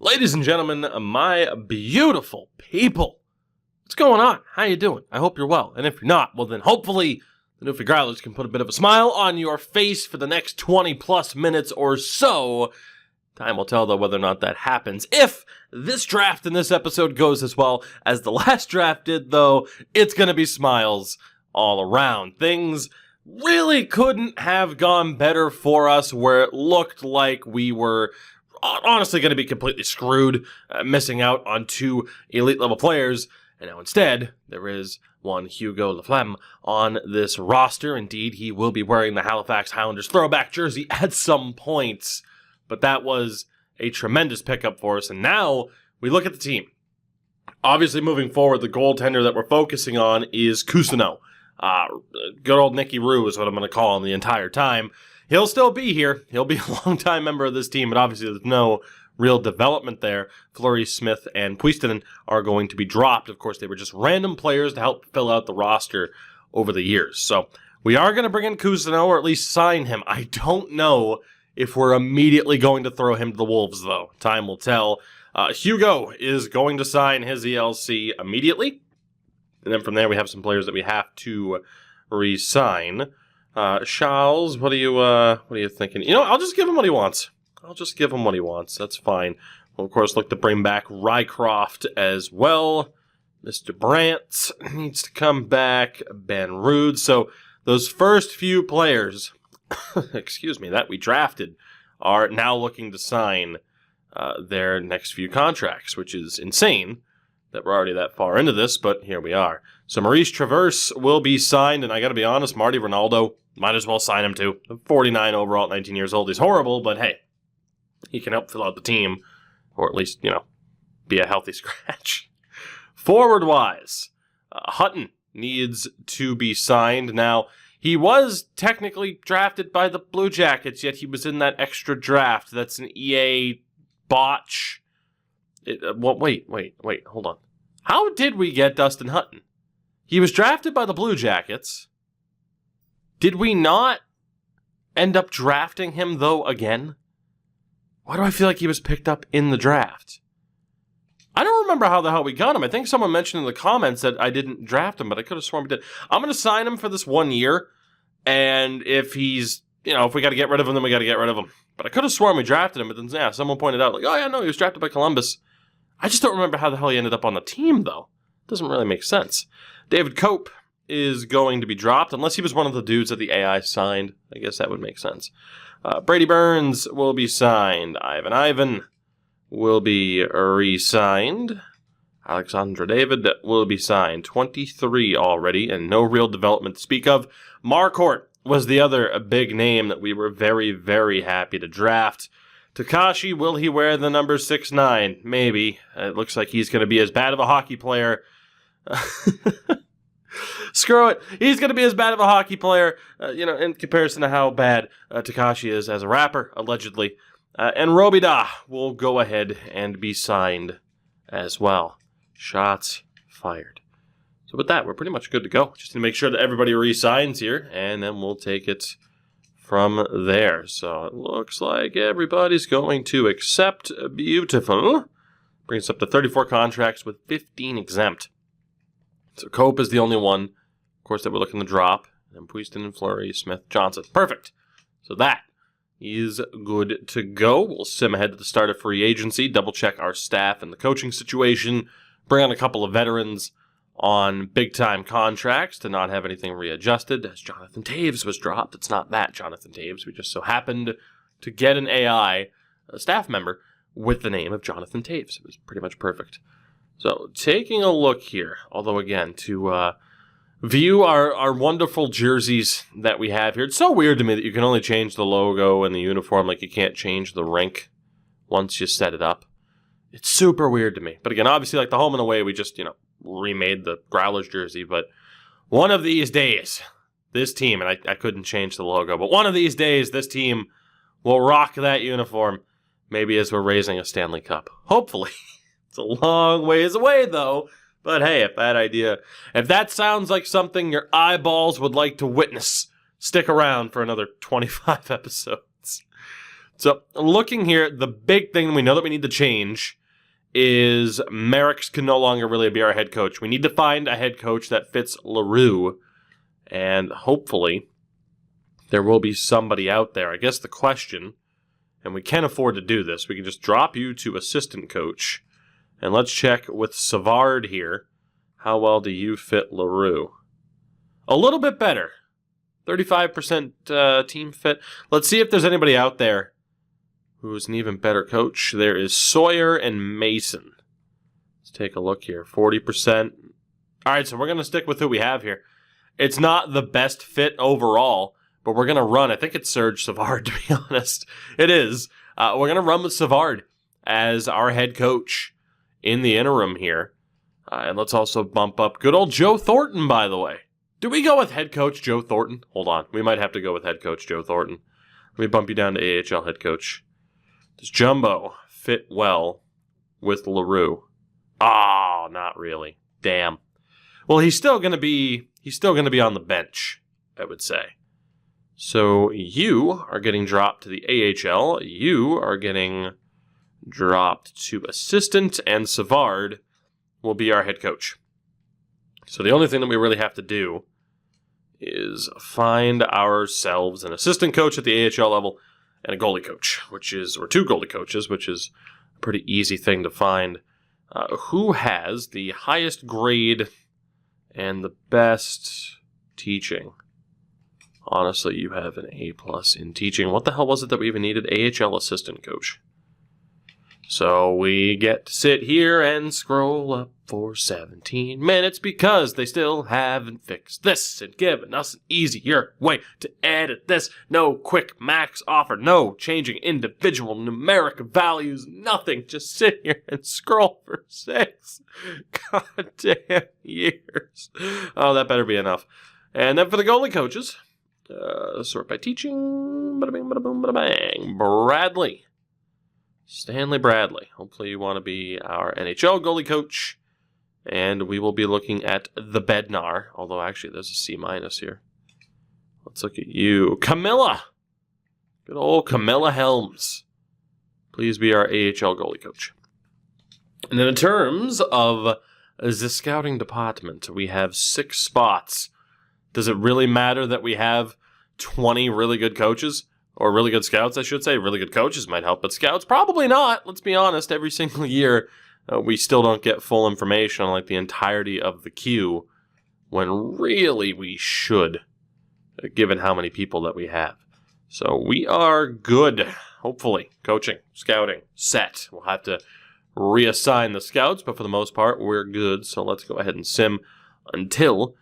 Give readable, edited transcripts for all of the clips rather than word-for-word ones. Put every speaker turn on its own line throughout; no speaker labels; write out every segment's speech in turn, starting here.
Ladies and gentlemen, my beautiful people, what's going on? How you doing? I hope you're well. And if you're not, well then hopefully the Newfie Growlers can put a bit of a smile on your face for the next 20 plus minutes or so. Time will tell, though, whether or not that happens. If this draft in this episode goes as well as the last draft did, though, it's going to be smiles all around. Things really couldn't have gone better for us, where it looked like we were honestly going to be completely screwed, missing out on two elite-level players. And now instead, there is one Hugo Laflamme on this roster. Indeed, he will be wearing the Halifax Highlanders throwback jersey at some point. But that was a tremendous pickup for us. And now we look at the team. Obviously, moving forward, the goaltender that we're focusing on is Cousineau. Good old Nicky Roo is what I'm going to call him the entire time. He'll still be here. He'll be a long-time member of this team, but obviously there's no real development there. Fleury, Smith, and Puistinen are going to be dropped. Of course, they were just random players to help fill out the roster over the years. So we are going to bring in Cousineau, or at least sign him. I don't know if we're immediately going to throw him to the Wolves, though. Time will tell. Hugo is going to sign his ELC immediately. And then from there, we have some players that we have to re-sign. Charles, what are you thinking? You know, I'll just give him what he wants. That's fine. We'll, of course, look to bring back Rycroft as well. Mr. Brandt needs to come back. Ben Rude. So those first few players that we drafted are now looking to sign their next few contracts, which is insane that we're already that far into this, but here we are. So Maurice Traverse will be signed, and I gotta be honest, Marty Ronaldo, might as well sign him too. 49 overall at 19 years old. He's horrible, but hey, he can help fill out the team, or at least, be a healthy scratch. Forward-wise, Hutton needs to be signed. Now, he was technically drafted by the Blue Jackets, yet he was in that extra draft. That's an EA botch. Wait, hold on. How did we get Dustin Hutton? He was drafted by the Blue Jackets. Did we not end up drafting him, though, again? Why do I feel like he was picked up in the draft? I don't remember how the hell we got him. I think someone mentioned in the comments that I didn't draft him, but I could have sworn we did. I'm going to sign him for this 1 year. And if he's, if we got to get rid of him, then we got to get rid of him. But I could have sworn we drafted him, but then, someone pointed out, he was drafted by Columbus. I just don't remember how the hell he ended up on the team, though. Doesn't really make sense. David Cope is going to be dropped, unless he was one of the dudes that the AI signed. I guess that would make sense. Brady Burns will be signed. Ivan will be re-signed. Alexandra David will be signed. 23 already, and no real development to speak of. Marcourt was the other big name that we were very, very happy to draft. Takashi, will he wear the number 6'9"? Maybe. It looks like he's going to be as bad of a hockey player. Screw it. He's going to be as bad of a hockey player, in comparison to how bad Takashi is as a rapper, allegedly. And Robida will go ahead and be signed as well. Shots fired. So with that, we're pretty much good to go. Just to make sure that everybody re-signs here, and then we'll take it from there. So it looks like everybody's going to accept. Beautiful. Brings us up to 34 contracts with 15 exempt. So Cope is the only one, of course, that we're looking to drop. And Puistinen, Fleury, Smith, Johnson. Perfect. So that is good to go. We'll sim ahead to the start of free agency, double-check our staff and the coaching situation, bring on a couple of veterans on big-time contracts to not have anything readjusted, as Jonathan Taves was dropped. It's not that Jonathan Taves. We just so happened to get an AI, a staff member, with the name of Jonathan Taves. It was pretty much perfect. So, taking a look here, although again, to view our wonderful jerseys that we have here. It's so weird to me that you can only change the logo and the uniform, like you can't change the rink once you set it up. It's super weird to me. But again, obviously, like the home and away, we just, remade the Growlers jersey. But one of these days, this team, and I couldn't change the logo, but one of these days, this team will rock that uniform, maybe as we're raising a Stanley Cup. Hopefully. It's a long ways away, though. But hey, if that sounds like something your eyeballs would like to witness, stick around for another 25 episodes. So, looking here, the big thing we know that we need to change is Merrick's can no longer really be our head coach. We need to find a head coach that fits LaRue, and hopefully there will be somebody out there. I guess the question, and we can afford to do this, we can just drop you to assistant coach, and let's check with Savard here. How well do you fit LaRue? A little bit better. 35% team fit. Let's see if there's anybody out there who's an even better coach. There is Sawyer and Mason. Let's take a look here. 40%. All right, so we're going to stick with who we have here. It's not the best fit overall, but we're going to run. I think it's Serge Savard, to be honest. It is. We're going to run with Savard as our head coach in the interim here. And let's also bump up good old Joe Thornton, by the way. Do we go with head coach Joe Thornton? Hold on. We might have to go with head coach Joe Thornton. Let me bump you down to AHL head coach. Does Jumbo fit well with LaRue? Oh, not really. Damn. Well, he's still going to be on the bench, I would say. So you are getting dropped to the AHL. You are getting dropped to assistant, and Savard will be our head coach. So the only thing that we really have to do is find ourselves an assistant coach at the AHL level and a goalie coach, or two goalie coaches, which is a pretty easy thing to find. Who has the highest grade and the best teaching? Honestly, you have an A+ in teaching. What the hell was it that we even needed? AHL assistant coach. So we get to sit here and scroll up for 17 minutes because they still haven't fixed this and given us an easier way to edit this. No quick max offer, no changing individual numeric values, nothing. Just sit here and scroll for 6 goddamn years. Oh, that better be enough. And then for the goalie coaches, sort by teaching, bada bing, bada boom, bada bang. Bradley. Stanley Bradley. Hopefully you want to be our NHL goalie coach. And we will be looking at the Bednar. Although actually there's a C- here. Let's look at you. Camilla. Good old Camilla Helms. Please be our AHL goalie coach. And then in terms of the scouting department, we have 6 spots. Does it really matter that we have 20 really good coaches? Or really good scouts, I should say. Really good coaches might help, but scouts, probably not. Let's be honest, every single year, we still don't get full information on like the entirety of the queue, when really we should, given how many people that we have. So we are good, hopefully. Coaching, scouting, set. We'll have to reassign the scouts, but for the most part, we're good. So let's go ahead and sim until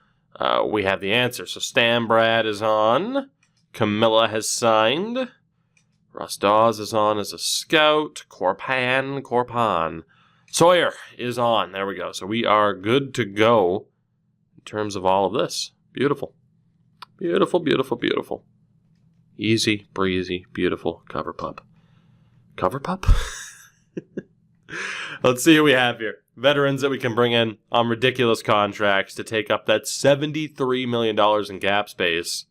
we have the answer. So Stan Brad is on. Camilla has signed. Russ Dawes is on as a scout. Corpan. Sawyer is on. There we go. So we are good to go in terms of all of this. Beautiful. Beautiful, beautiful, beautiful. Easy, breezy, beautiful cover pup. Cover pup? Let's see who we have here. Veterans that we can bring in on ridiculous contracts to take up that $73 million in cap space.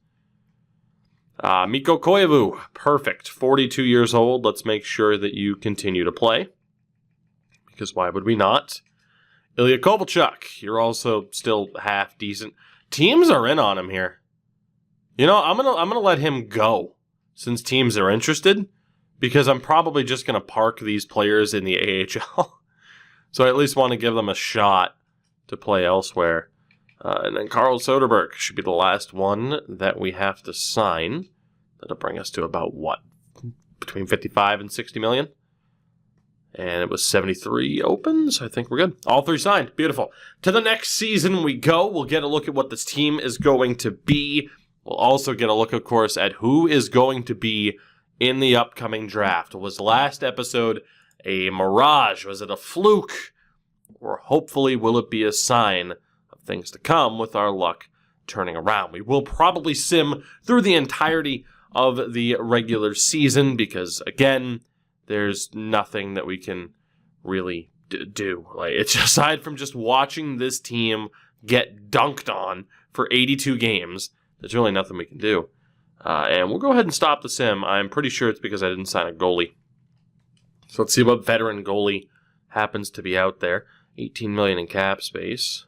Mikko Koivu, perfect. 42 years old. Let's make sure that you continue to play. Because why would we not? Ilya Kovalchuk, you're also still half decent. Teams are in on him here. You know, I'm gonna let him go since teams are interested, because I'm probably just gonna park these players in the AHL. So I at least want to give them a shot to play elsewhere. And then Carl Soderberg should be the last one that we have to sign. That'll bring us to about, what, between 55 and 60 million? And it was 73 open, so I think we're good. All 3 signed. Beautiful. To the next season we go. We'll get a look at what this team is going to be. We'll also get a look, of course, at who is going to be in the upcoming draft. Was last episode a mirage? Was it a fluke? Or hopefully will it be a sign of things to come with our luck turning around? We will probably sim through the entirety of the regular season because, again, there's nothing that we can really do. Like, it's aside from just watching this team get dunked on for 82 games, there's really nothing we can do. And we'll go ahead and stop the sim. I'm pretty sure it's because I didn't sign a goalie. So let's see what veteran goalie happens to be out there. 18 million in cap space.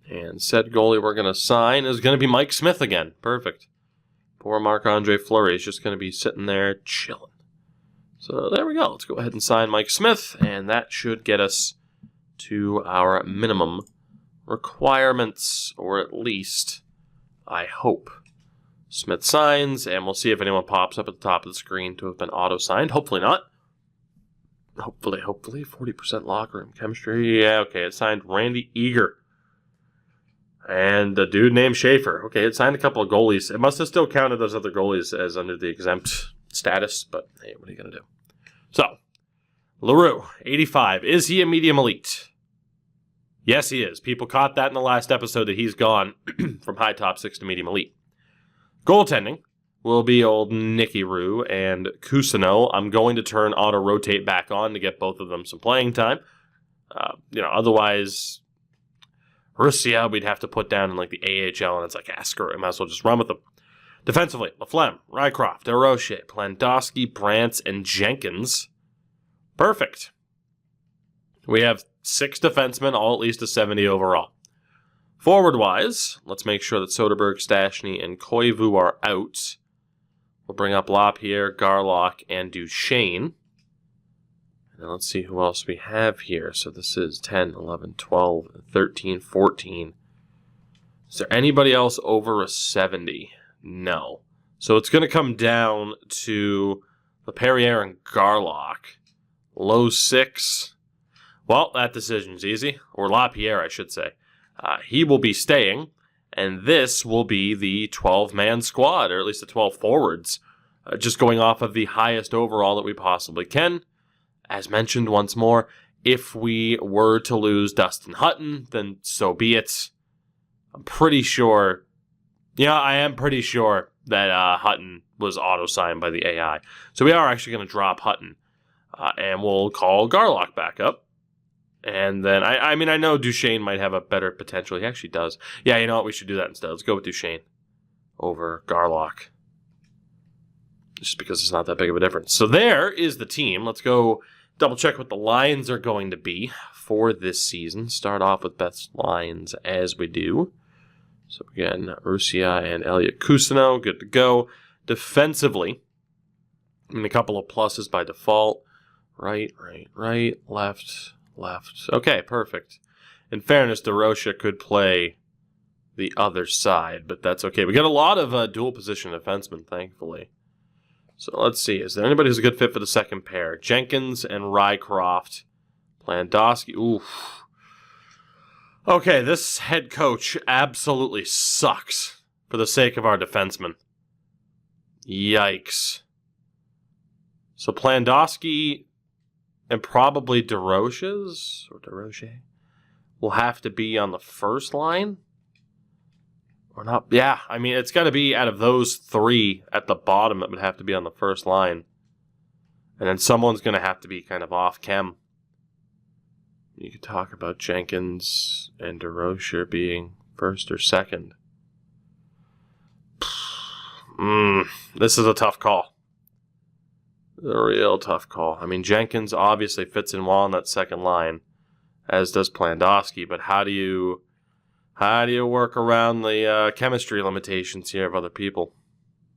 And said goalie we're going to sign is going to be Mike Smith again. Perfect. Poor Marc-Andre Fleury is just going to be sitting there chilling. So there we go. Let's go ahead and sign Mike Smith, and that should get us to our minimum requirements, or at least, I hope. Smith signs, and we'll see if anyone pops up at the top of the screen to have been auto-signed. Hopefully not. Hopefully. 40% locker room chemistry. Yeah, okay. It signed Randy Eager. And a dude named Schaefer. Okay, it signed a couple of goalies. It must have still counted those other goalies as under the exempt status, but hey, what are you going to do? So, LaRue, 85. Is he a medium elite? Yes, he is. People caught that in the last episode that he's gone from high top 6 to medium elite. Goaltending will be old Nicky Rue and Cousineau. I'm going to turn auto-rotate back on to get both of them some playing time. Otherwise, Russia we'd have to put down in like the AHL, and it's like, screw it, I might as well just run with them. Defensively, Laflemme, Rycroft, DeRoche, Plandowski, Brantz, and Jenkins. Perfect. We have 6 defensemen, all at least a 70 overall. Forward-wise, let's make sure that Soderberg, Stastny, and Koivu are out. We'll bring up Lapierre, Garlock, and Duchesne. And let's see who else we have here. So this is 10, 11, 12, 13, 14. Is there anybody else over a 70? No. So it's going to come down to Laperriere and Garlock. Low 6. Well, that decision's easy. Or Lapierre, I should say. He will be staying, and this will be the 12-man squad, or at least the 12 forwards, just going off of the highest overall that we possibly can. As mentioned once more, if we were to lose Dustin Hutton, then so be it. I'm pretty sure, I am pretty sure that Hutton was auto-signed by the AI. So we are actually going to drop Hutton, and we'll call Garlock back up. And then, I know Duchesne might have a better potential. He actually does. Yeah, you know what? We should do that instead. Let's go with Duchesne over Garlock. Just because it's not that big of a difference. So there is the team. Let's go double check what the lines are going to be for this season. Start off with best lines as we do. So again, Russia and Elliot Cousineau, good to go. Defensively, a couple of pluses by default. Right, left. Okay, perfect. In fairness, DeRoche could play the other side, but that's okay. We got a lot of dual position defensemen, thankfully. So let's see. Is there anybody who's a good fit for the second pair? Jenkins and Rycroft. Plandowski. Oof. Okay, this head coach absolutely sucks for the sake of our defensemen. Yikes. So Plandowski and probably DeRoche will have to be on the first line. Or not? Yeah, it's got to be out of those 3 at the bottom that would have to be on the first line. And then someone's going to have to be kind of off-chem. You could talk about Jenkins and DeRoche being first or second. This is a tough call. A real tough call. Jenkins obviously fits in well on that second line, as does Plandowski, but how do you work around the chemistry limitations here of other people?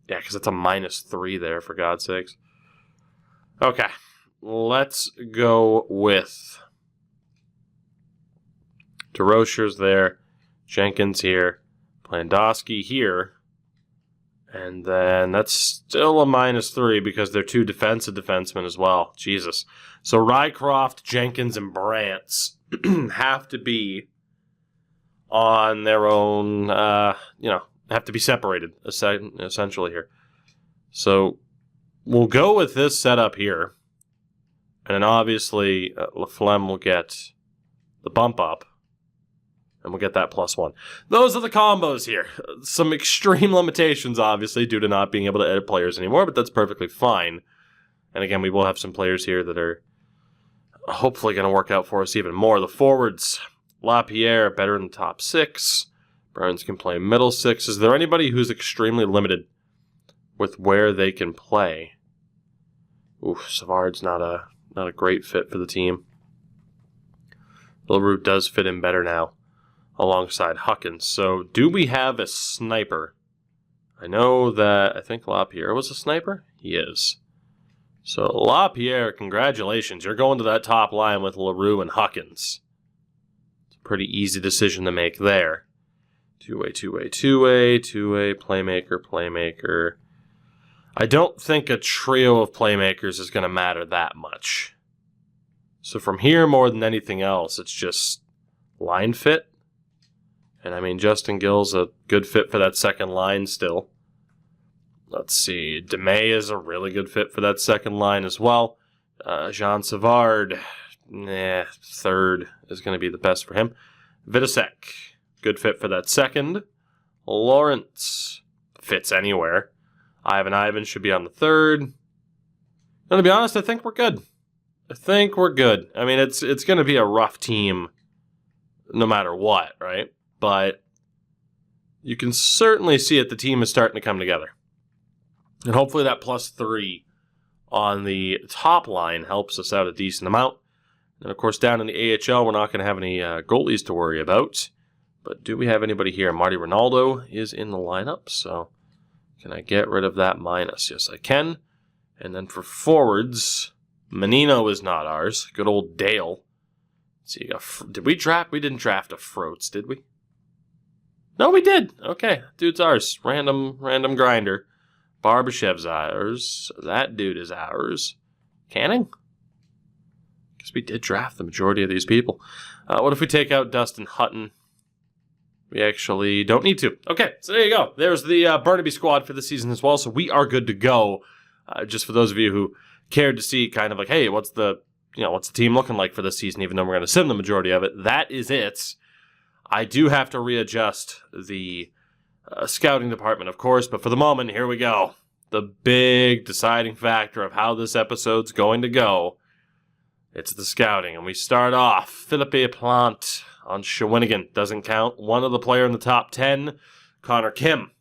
Yeah, because it's a -3 there, for God's sakes. Okay, let's go with DeRoche's there, Jenkins here, Plandowski here, and then that's still a -3 because they're 2 defensive defensemen as well. Jesus. So Rycroft, Jenkins, and Brantz have to be on their own, have to be separated, essentially here. So we'll go with this setup here. And then obviously Laflemme will get the bump up. And we'll get that +1. Those are the combos here. Some extreme limitations, obviously, due to not being able to edit players anymore, but that's perfectly fine. And again, we will have some players here that are hopefully going to work out for us even more. The forwards, Lapierre, better in the top 6. Burns can play middle 6. Is there anybody who's extremely limited with where they can play. Oof, Savard's not a great fit for the team. LaRue does fit in better now alongside Huckins. So do we have a sniper? I think LaPierre was a sniper. He is. So LaPierre, congratulations. You're going to that top line with LaRue and Huckins. It's a pretty easy decision to make there. Two-way, playmaker. I don't think a trio of playmakers is going to matter that much. So from here, more than anything else, it's just line fit. And I mean, Justin Gill's a good fit for that second line still. Let's see. DeMay is a really good fit for that second line as well. Jean Savard, third is going to be the best for him. Vidasek, good fit for that second. Lawrence fits anywhere. Ivan should be on the third. And to be honest, I think we're good. I mean, it's going to be a rough team no matter what, right? But you can certainly see it. The team is starting to come together. And hopefully that +3 on the top line helps us out a decent amount. And, of course, down in the AHL, we're not going to have any goalies to worry about. But do we have anybody here? Marty Ronaldo is in the lineup, so can I get rid of that minus? Yes, I can. And then for forwards, Menino is not ours. Good old Dale. Let's see, did we draft? We didn't draft a Froats, did we? No, we did. Okay, dude's ours. Random grinder. Barbashev's ours. That dude is ours. Canning? Guess we did draft the majority of these people. What if we take out Dustin Hutton? We actually don't need to. Okay, so there you go. There's the Burnaby squad for the season as well, so we are good to go. Just for those of you who cared to see kind of like, hey, what's the team looking like for this season, even though we're going to sim the majority of it. That is it. I do have to readjust the scouting department, of course, but for the moment, here we go. The big deciding factor of how this episode's going to go. It's the scouting, and we start off. Philippe Plante on Shawinigan. Doesn't count. One of the player in the top 10, Connor Kim.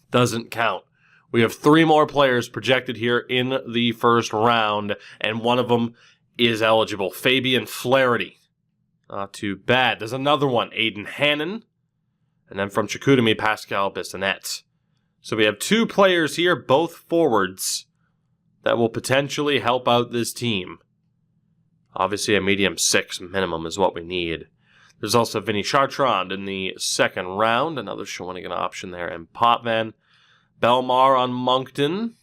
Doesn't count. We have 3 more players projected here in the first round, and one of them is eligible. Fabian Flaherty. Not too bad. There's another one, Aiden Hannon. And then from Chicoutimi, Pascal Bissonnette. So we have 2 players here, both forwards, that will potentially help out this team. Obviously, a medium 6 minimum is what we need. There's also Vinny Chartrand in the second round, another Shawinigan option there, and Potvin. Belmar on Moncton.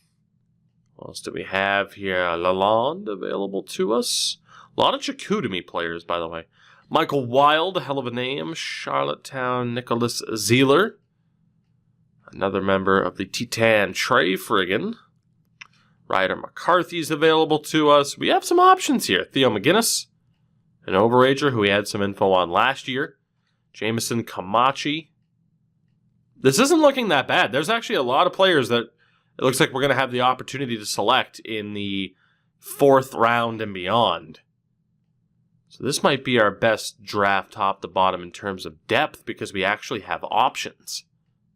What else do we have here? Lalonde available to us. A lot of Chicoutimi players, by the way. Michael Wild, hell of a name. Charlottetown, Nicholas Zeeler. Another member of the Titan, Trey Friggin. Ryder McCarthy's available to us. We have some options here. Theo McGinnis, an overager who we had some info on last year. Jameson Camachi. This isn't looking that bad. There's actually a lot of players that it looks like we're going to have the opportunity to select in the 4th round and beyond. So this might be our best draft top to bottom in terms of depth because we actually have options.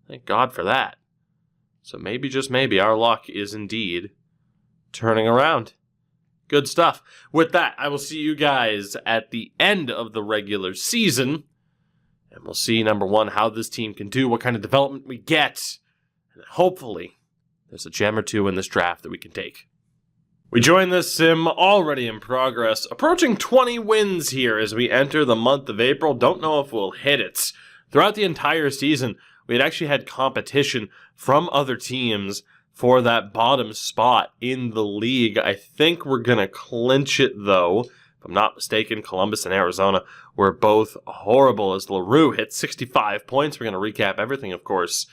Thank God for that. So maybe, just maybe, our luck is indeed turning around. Good stuff. With that, I will see you guys at the end of the regular season. And we'll see, number 1, how this team can do, what kind of development we get. And hopefully, there's a gem or 2 in this draft that we can take. We join this sim already in progress, approaching 20 wins here as we enter the month of April. Don't know if we'll hit it. Throughout the entire season, we had actually had competition from other teams for that bottom spot in the league. I think we're going to clinch it, though. If I'm not mistaken, Columbus and Arizona were both horrible as LaRue hit 65 points. We're going to recap everything, of course.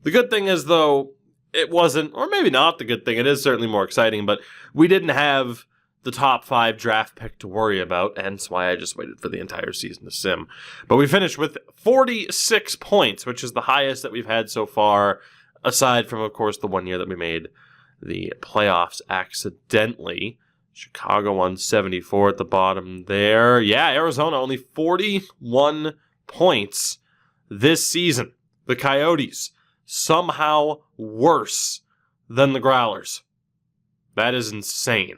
The good thing is, though, it wasn't, or maybe not the good thing, it is certainly more exciting, but we didn't have the top 5 draft pick to worry about, hence why I just waited for the entire season to sim. But we finished with 46 points, which is the highest that we've had so far, aside from, of course, the one year that we made the playoffs accidentally. Chicago 174 at the bottom there. Yeah, Arizona only 41 points this season. The Coyotes somehow worse than the Growlers. That is insane.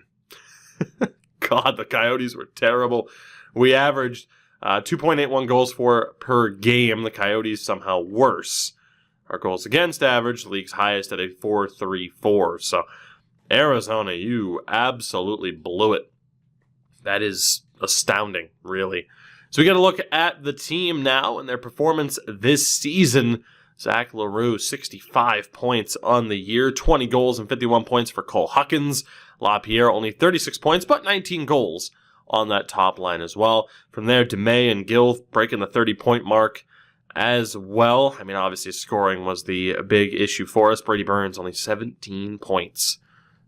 God, the Coyotes were terrible. We averaged 2.81 goals for per game. The Coyotes somehow worse. Our goals against average, the league's highest at a 4.34. So, Arizona, you absolutely blew it. That is astounding, really. So we got to look at the team now and their performance this season. Zach LaRue, 65 points on the year, 20 goals and 51 points for Cole Huckins. LaPierre, only 36 points, but 19 goals on that top line as well. From there, DeMay and Gill breaking the 30-point mark as well. I mean, obviously, scoring was the big issue for us. Brady Burns, only 17 points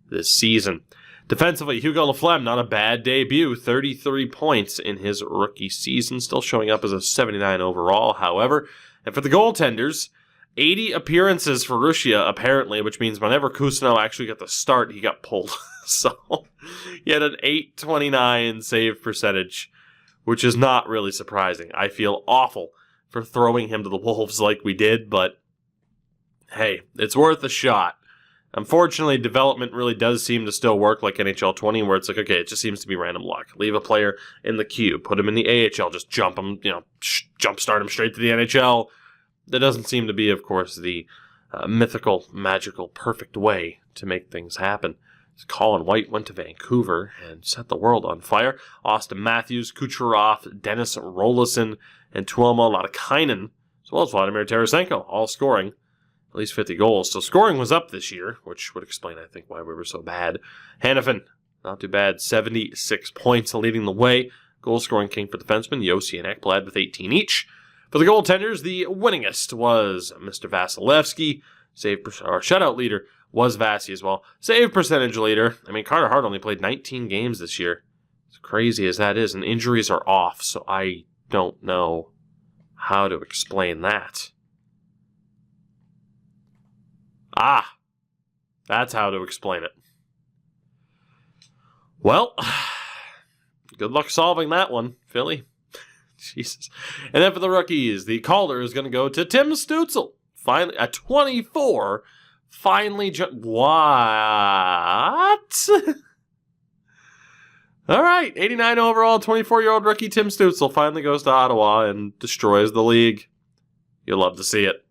this season. Defensively, Hugo Laflemme, not a bad debut. 33 points in his rookie season. Still showing up as a 79 overall, however. And for the goaltenders, 80 appearances for Russia, apparently, which means whenever Cousineau actually got the start, he got pulled. So, he had an .829 save percentage, which is not really surprising. I feel awful for throwing him to the Wolves like we did, but hey, it's worth a shot. Unfortunately, development really does seem to still work like NHL 20, where it's like, okay, it just seems to be random luck. Leave a player in the queue, put him in the AHL, just jump him, jumpstart him straight to the NHL. That doesn't seem to be, of course, the mythical, magical, perfect way to make things happen. Colin White went to Vancouver and set the world on fire. Austin Matthews, Kucherov, Dennis Rolison, and Tuomo Latikainen, as well as Vladimir Tarasenko, all scoring at least 50 goals. So scoring was up this year, which would explain, I think, why we were so bad. Hannafin, not too bad, 76 points leading the way. Goal-scoring king for defensemen, Yossi and Ekblad with 18 each. For the goaltenders, the winningest was Mr. Vasilevsky. Shutout leader was Vasi as well. Save percentage leader, I mean, Carter Hart only played 19 games this year. As crazy as that is, and injuries are off, so I don't know how to explain that. Ah, that's how to explain it. Well, good luck solving that one, Philly. Jesus. And then for the rookies, the Calder is going to go to Tim Stützle. Finally, at 24, finally what? All right, 89 overall, 24-year-old rookie Tim Stützle finally goes to Ottawa and destroys the league. You'll love to see it.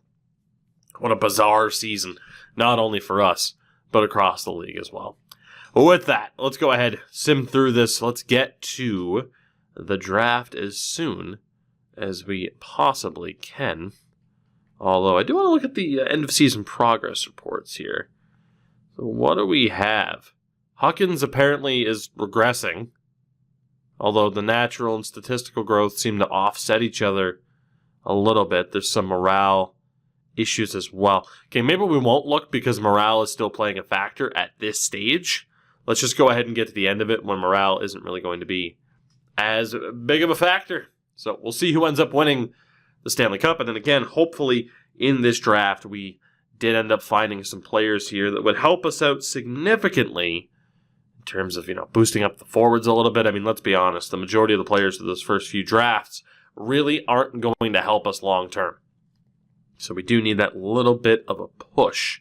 What a bizarre season, not only for us, but across the league as well. With that, let's go ahead, sim through this. Let's get to the draft as soon as we possibly can. Although, I do want to look at the end-of-season progress reports here. So what do we have? Huckins apparently is regressing, although the natural and statistical growth seem to offset each other a little bit. There's some morale issues as well. Okay, maybe we won't look because morale is still playing a factor at this stage. Let's just go ahead and get to the end of it when morale isn't really going to be as big of a factor. So we'll see who ends up winning the Stanley Cup. And then again, hopefully in this draft, we did end up finding some players here that would help us out significantly in terms of, boosting up the forwards a little bit. I mean, let's be honest, the majority of the players of those first few drafts really aren't going to help us long term. So we do need that little bit of a push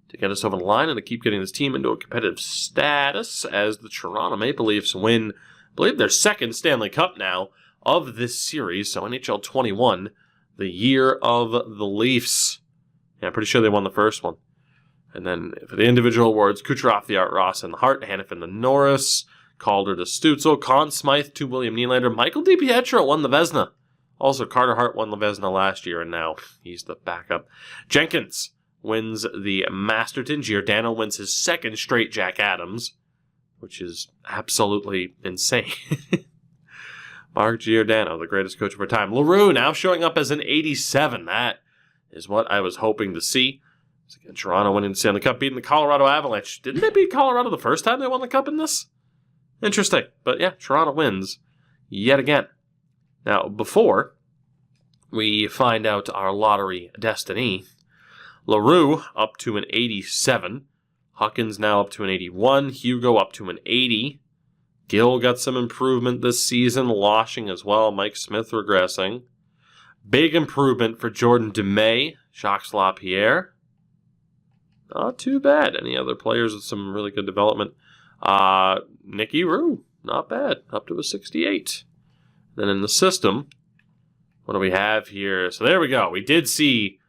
to get us over the line and to keep getting this team into a competitive status as the Toronto Maple Leafs win, I believe, their second Stanley Cup now of this series. So NHL 21, the year of the Leafs. Yeah, I'm pretty sure they won the first one. And then for the individual awards, Kucherov, the Art Ross, and the Hart, Hannafin, the Norris, Calder to Stützle, Conn Smythe to William Nylander, Michael DiPietro won the Vezina. Also, Carter Hart won the Vezina last year, and now he's the backup. Jenkins wins the Masterton. Giordano wins his second straight Jack Adams, which is absolutely insane. Mark Giordano, the greatest coach of our time. LaRue now showing up as an 87. That is what I was hoping to see. So again, Toronto winning the Stanley Cup, beating the Colorado Avalanche. Didn't they beat Colorado the first time they won the Cup in this? Interesting. But yeah, Toronto wins yet again. Now, before we find out our lottery destiny, LaRue up to an 87. Huckins now up to an 81. Hugo up to an 80. Gill got some improvement this season. Loshing as well. Mike Smith regressing. Big improvement for Jordan DeMay. Jacques Lapierre. Not too bad. Any other players with some really good development? Nicky Rue, not bad. Up to a 68. Then in the system, what do we have here? So there we go. We did see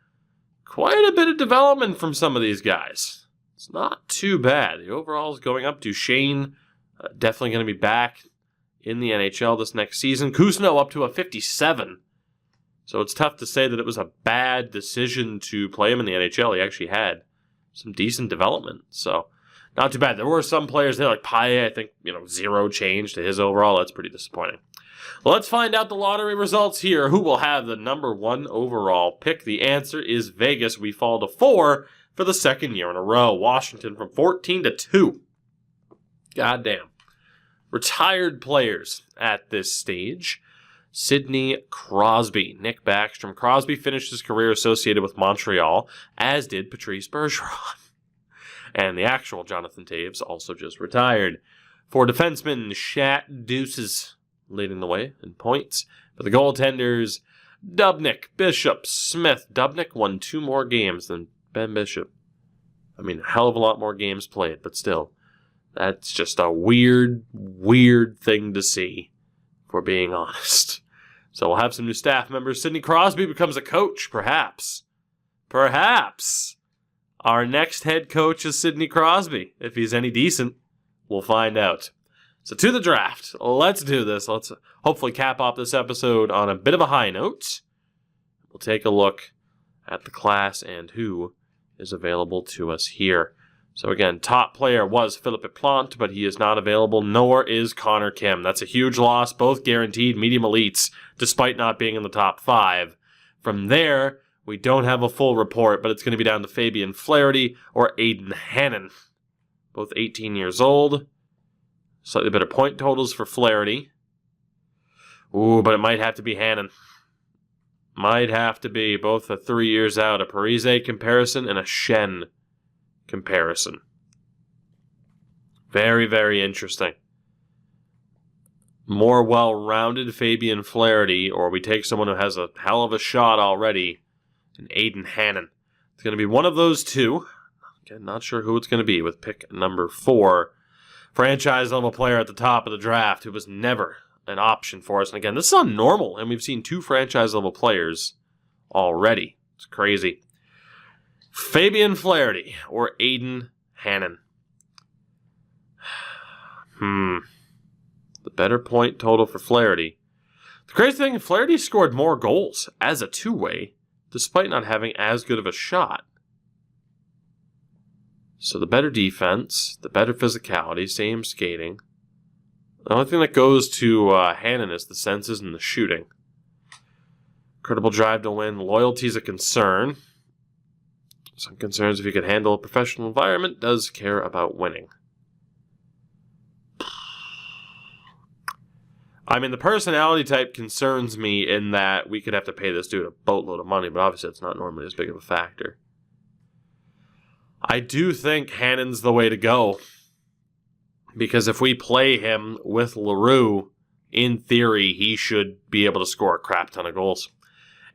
quite a bit of development from some of these guys. It's not too bad. The overall is going up. Duchesne, definitely going to be back in the NHL this next season. Kuzno up to a 57. So it's tough to say that it was a bad decision to play him in the NHL. He actually had some decent development. So not too bad. There were some players there like Paille, I think, 0 change to his overall. That's pretty disappointing. Well, let's find out the lottery results here. Who will have the number 1 overall pick? The answer is Vegas. We fall to 4 for the second year in a row. Washington from 14 to 2. Goddamn. Retired players at this stage. Sidney Crosby. Nick Backstrom. Crosby finished his career associated with Montreal, as did Patrice Bergeron. And the actual Jonathan Toews also just retired. For defensemen, Shat Deuces leading the way in points. For the goaltenders, Dubnyk, Bishop, Smith. Dubnyk won 2 more games than Ben Bishop. I mean, a hell of a lot more games played, but still. That's just a weird, weird thing to see, if we're being honest. So we'll have some new staff members. Sidney Crosby becomes a coach, perhaps. Perhaps. Our next head coach is Sidney Crosby. If he's any decent, we'll find out. So to the draft. Let's do this. Let's hopefully cap off this episode on a bit of a high note. We'll take a look at the class and who is available to us here. So again, top player was Philippe Plante, but he is not available, nor is Connor Kim. That's a huge loss, both guaranteed medium elites, despite not being in the top 5. From there, we don't have a full report, but it's going to be down to Fabian Flaherty or Aiden Hannon. Both 18 years old. Slightly better point totals for Flaherty. Ooh, but it might have to be Hannon. Might have to be both a 3 years out, a Parise comparison and a Shen comparison. Very, very interesting. More well-rounded Fabian Flaherty, or we take someone who has a hell of a shot already, and Aiden Hannon. It's going to be one of those two. Again, not sure who it's going to be with pick number 4. Franchise-level player at the top of the draft who was never an option for us. And again, this is not normal, and we've seen 2 franchise-level players already. It's crazy. Fabian Flaherty or Aiden Hannon. The better point total for Flaherty. The crazy thing, Flaherty scored more goals as a 2-way, despite not having as good of a shot. So the better defense, the better physicality, same skating. The only thing that goes to Hannon is the senses and the shooting. Incredible drive to win. Loyalty is a concern. Some concerns if he could handle a professional environment, does care about winning. I mean, the personality type concerns me in that we could have to pay this dude a boatload of money, but obviously it's not normally as big of a factor. I do think Hannon's the way to go, because if we play him with LaRue, in theory, he should be able to score a crap ton of goals.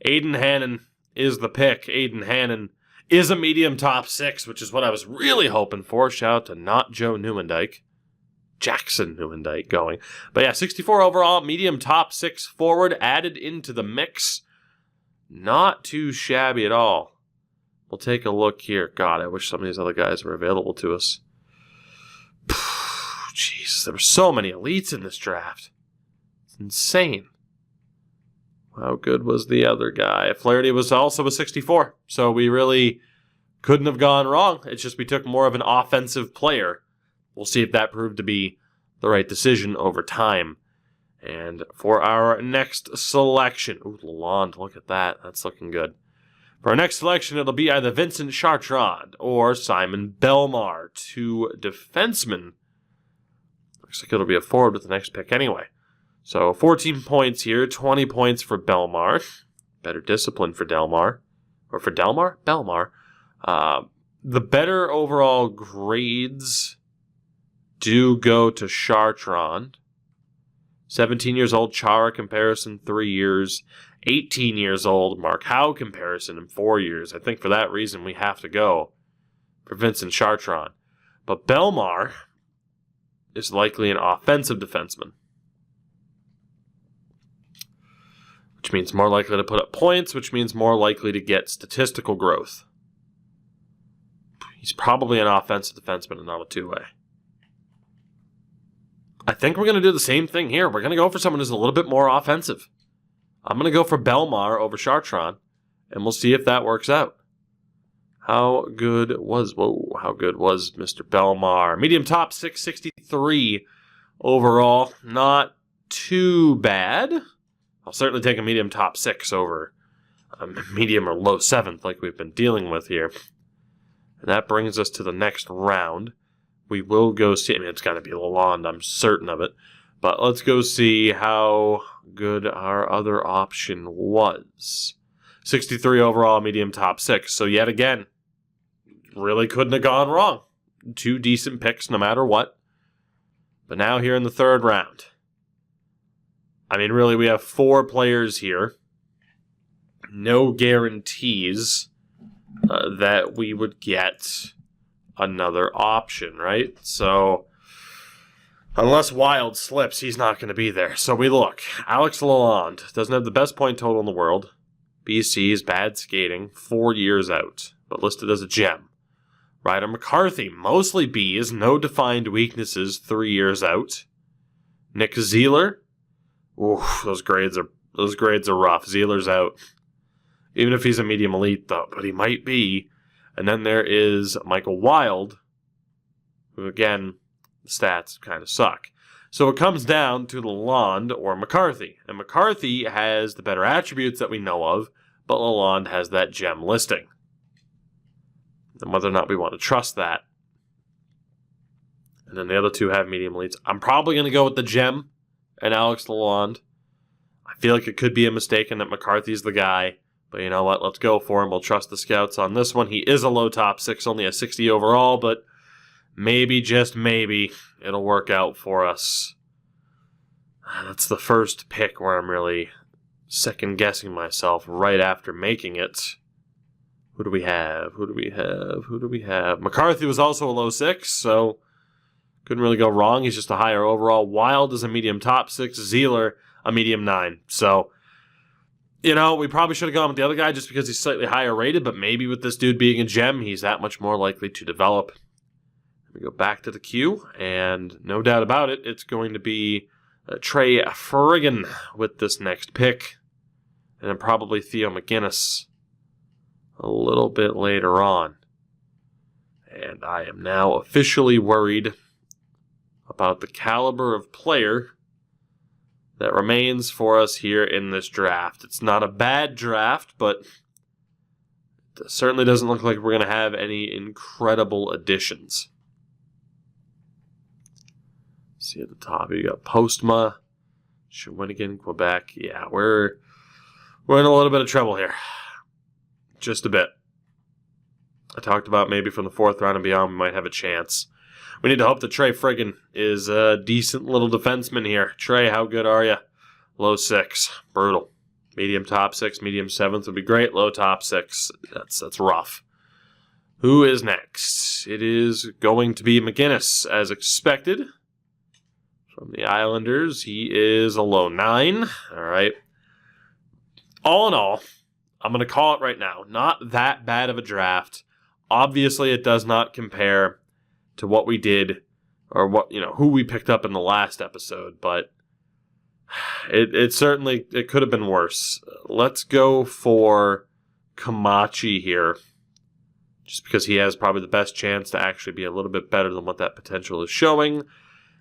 Aiden Hannon is the pick. Aiden Hannon is a medium top 6, which is what I was really hoping for. Shout out to not Joe Newendike. Jackson Newendike going. But yeah, 64 overall, medium top 6 forward added into the mix. Not too shabby at all. We'll take a look here. God, I wish some of these other guys were available to us. Jesus, there were so many elites in this draft. It's insane. How good was the other guy? Flaherty was also a 64, so we really couldn't have gone wrong. It's just we took more of an offensive player. We'll see if that proved to be the right decision over time. And for our next selection, ooh, Lalonde, look at that. That's looking good. For our next selection, it'll be either Vincent Chartrand or Simon Belmar, 2 defensemen. Looks like it'll be a forward with the next pick anyway. So 14 points here, 20 points for Belmar. Better discipline for Delmar. Or for Delmar? Belmar. The better overall grades do go to Chartrand. 17 years old, Chara comparison, 3 years. 18 years old, Mark Howe comparison in 4 years. I think for that reason we have to go for Vincent Chartrand. But Belmar is likely an offensive defenseman, which means more likely to put up points, which means more likely to get statistical growth. He's probably an offensive defenseman and not a two-way. I think we're going to do the same thing here. We're going to go for someone who's a little bit more offensive. I'm going to go for Belmar over Chartrand, and we'll see if that works out. How good was Mr. Belmar? Medium top 663 overall. Not too bad. I'll certainly take a medium top 6 over a medium or low 7th like we've been dealing with here. And that brings us to the next round. We will go see, it's got to be Lalonde, I'm certain of it. But let's go see how good our other option was. 63 overall, medium top 6. So yet again, really couldn't have gone wrong. 2 decent picks no matter what. But now here in the third round. Really, we have 4 players here. No guarantees that we would get another option, right? So, unless Wild slips, he's not going to be there. So we look. Alex Lalonde doesn't have the best point total in the world. BC is bad skating, 4 years out, but listed as a gem. Ryder McCarthy, mostly B's, no defined weaknesses, 3 years out. Nick Zeeler, those grades are rough. Zeeler's out. Even if he's a medium elite, though, but he might be. And then there is Michael Wild, who, again, the stats kind of suck. So it comes down to Lalonde or McCarthy. And McCarthy has the better attributes that we know of, but Lalonde has that gem listing. And whether or not we want to trust that. And then the other 2 have medium elites. I'm probably going to go with the gem and Alex Lalonde. I feel like it could be a mistake and that McCarthy's the guy. But you know what? Let's go for him. We'll trust the scouts on this one. He is a low top 6, only a 60 overall, but maybe, just maybe, it'll work out for us. That's the first pick where I'm really second-guessing myself right after making it. Who do we have? McCarthy was also a low 6, so couldn't really go wrong. He's just a higher overall. Wild is a medium top 6. Zeeler, a medium 9. So, we probably should have gone with the other guy just because he's slightly higher rated, but maybe with this dude being a gem, he's that much more likely to develop. We go back to the queue, and no doubt about it, it's going to be Trey Friggin with this next pick, and then probably Theo McGinnis a little bit later on. And I am now officially worried about the caliber of player that remains for us here in this draft. It's not a bad draft, but it certainly doesn't look like we're going to have any incredible additions. See at the top, you got Postma, Shawinigan, Quebec. Yeah, we're in a little bit of trouble here. Just a bit. I talked about maybe from the 4th round and beyond, we might have a chance. We need to hope that Trey Friggin is a decent little defenseman here. Trey, how good are you? Low 6. Brutal. Medium top 6, medium 7th would be great. Low top 6. That's rough. Who is next? It is going to be McGinnis, as expected. From the Islanders, he is a low 9. All right. All in all, I'm going to call it right now. Not that bad of a draft. Obviously, it does not compare to what we did or who we picked up in the last episode, but it certainly could have been worse. Let's go for Camachi here, just because he has probably the best chance to actually be a little bit better than what that potential is showing.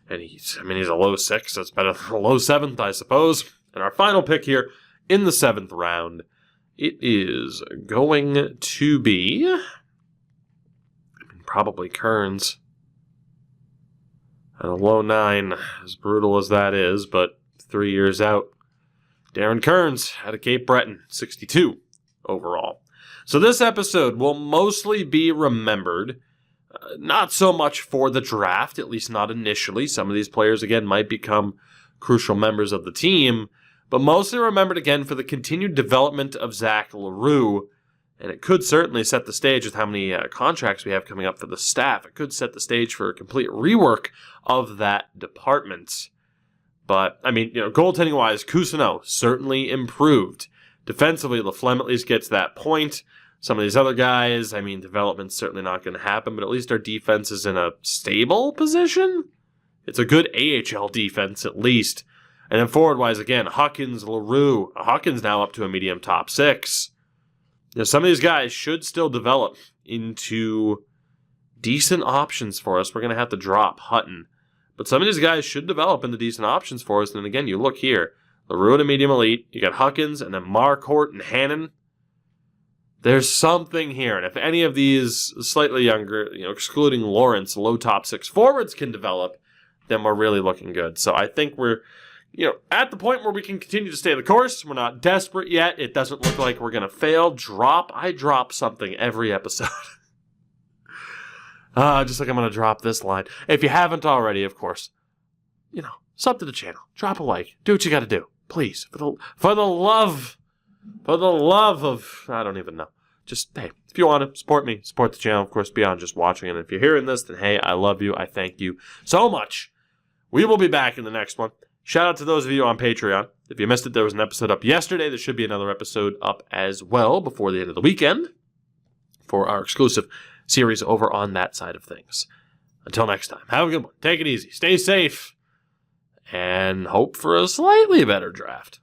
And he's a low 6. That's better than a low 7th, I suppose. And our final pick here in the 7th round, it is going to be probably Kearns. And a low 9, as brutal as that is, but 3 years out. Darren Kearns out of Cape Breton, 62 overall. So this episode will mostly be remembered, not so much for the draft, at least not initially. Some of these players, again, might become crucial members of the team, but mostly remembered again for the continued development of Zach LaRue And it could certainly set the stage with how many contracts we have coming up for the staff. It could set the stage for a complete rework of that department. But, I mean, goaltending-wise, Cousineau certainly improved. Defensively, Laflemme at least gets that point. Some of these other guys, I mean, development's certainly not going to happen, but at least our defense is in a stable position. It's a good AHL defense, at least. And then forward-wise, again, Huckins, LaRue. Huckins now up to a medium top 6. Some of these guys should still develop into decent options for us. We're going to have to drop Hutton. But some of these guys should develop into decent options for us. And again, you look here. LaRue at a medium elite. You got Huckins and then Marcourt and Hannon. There's something here. And if any of these slightly younger, excluding Lawrence, low top 6 forwards can develop, then we're really looking good. So I think we're at the point where we can continue to stay the course. We're not desperate yet. It doesn't look like we're going to fail. I drop something every episode. Just like I'm going to drop this line. If you haven't already, of course, sub to the channel. Drop a like. Do what you got to do. Please. For the love of, I don't even know. Just, hey, if you want to support me, support the channel, of course, beyond just watching. And if you're hearing this, then hey, I love you. I thank you so much. We will be back in the next one. Shout out to those of you on Patreon. If you missed it, there was an episode up yesterday. There should be another episode up as well before the end of the weekend for our exclusive series over on that side of things. Until next time, have a good one. Take it easy. Stay safe. And hope for a slightly better draft.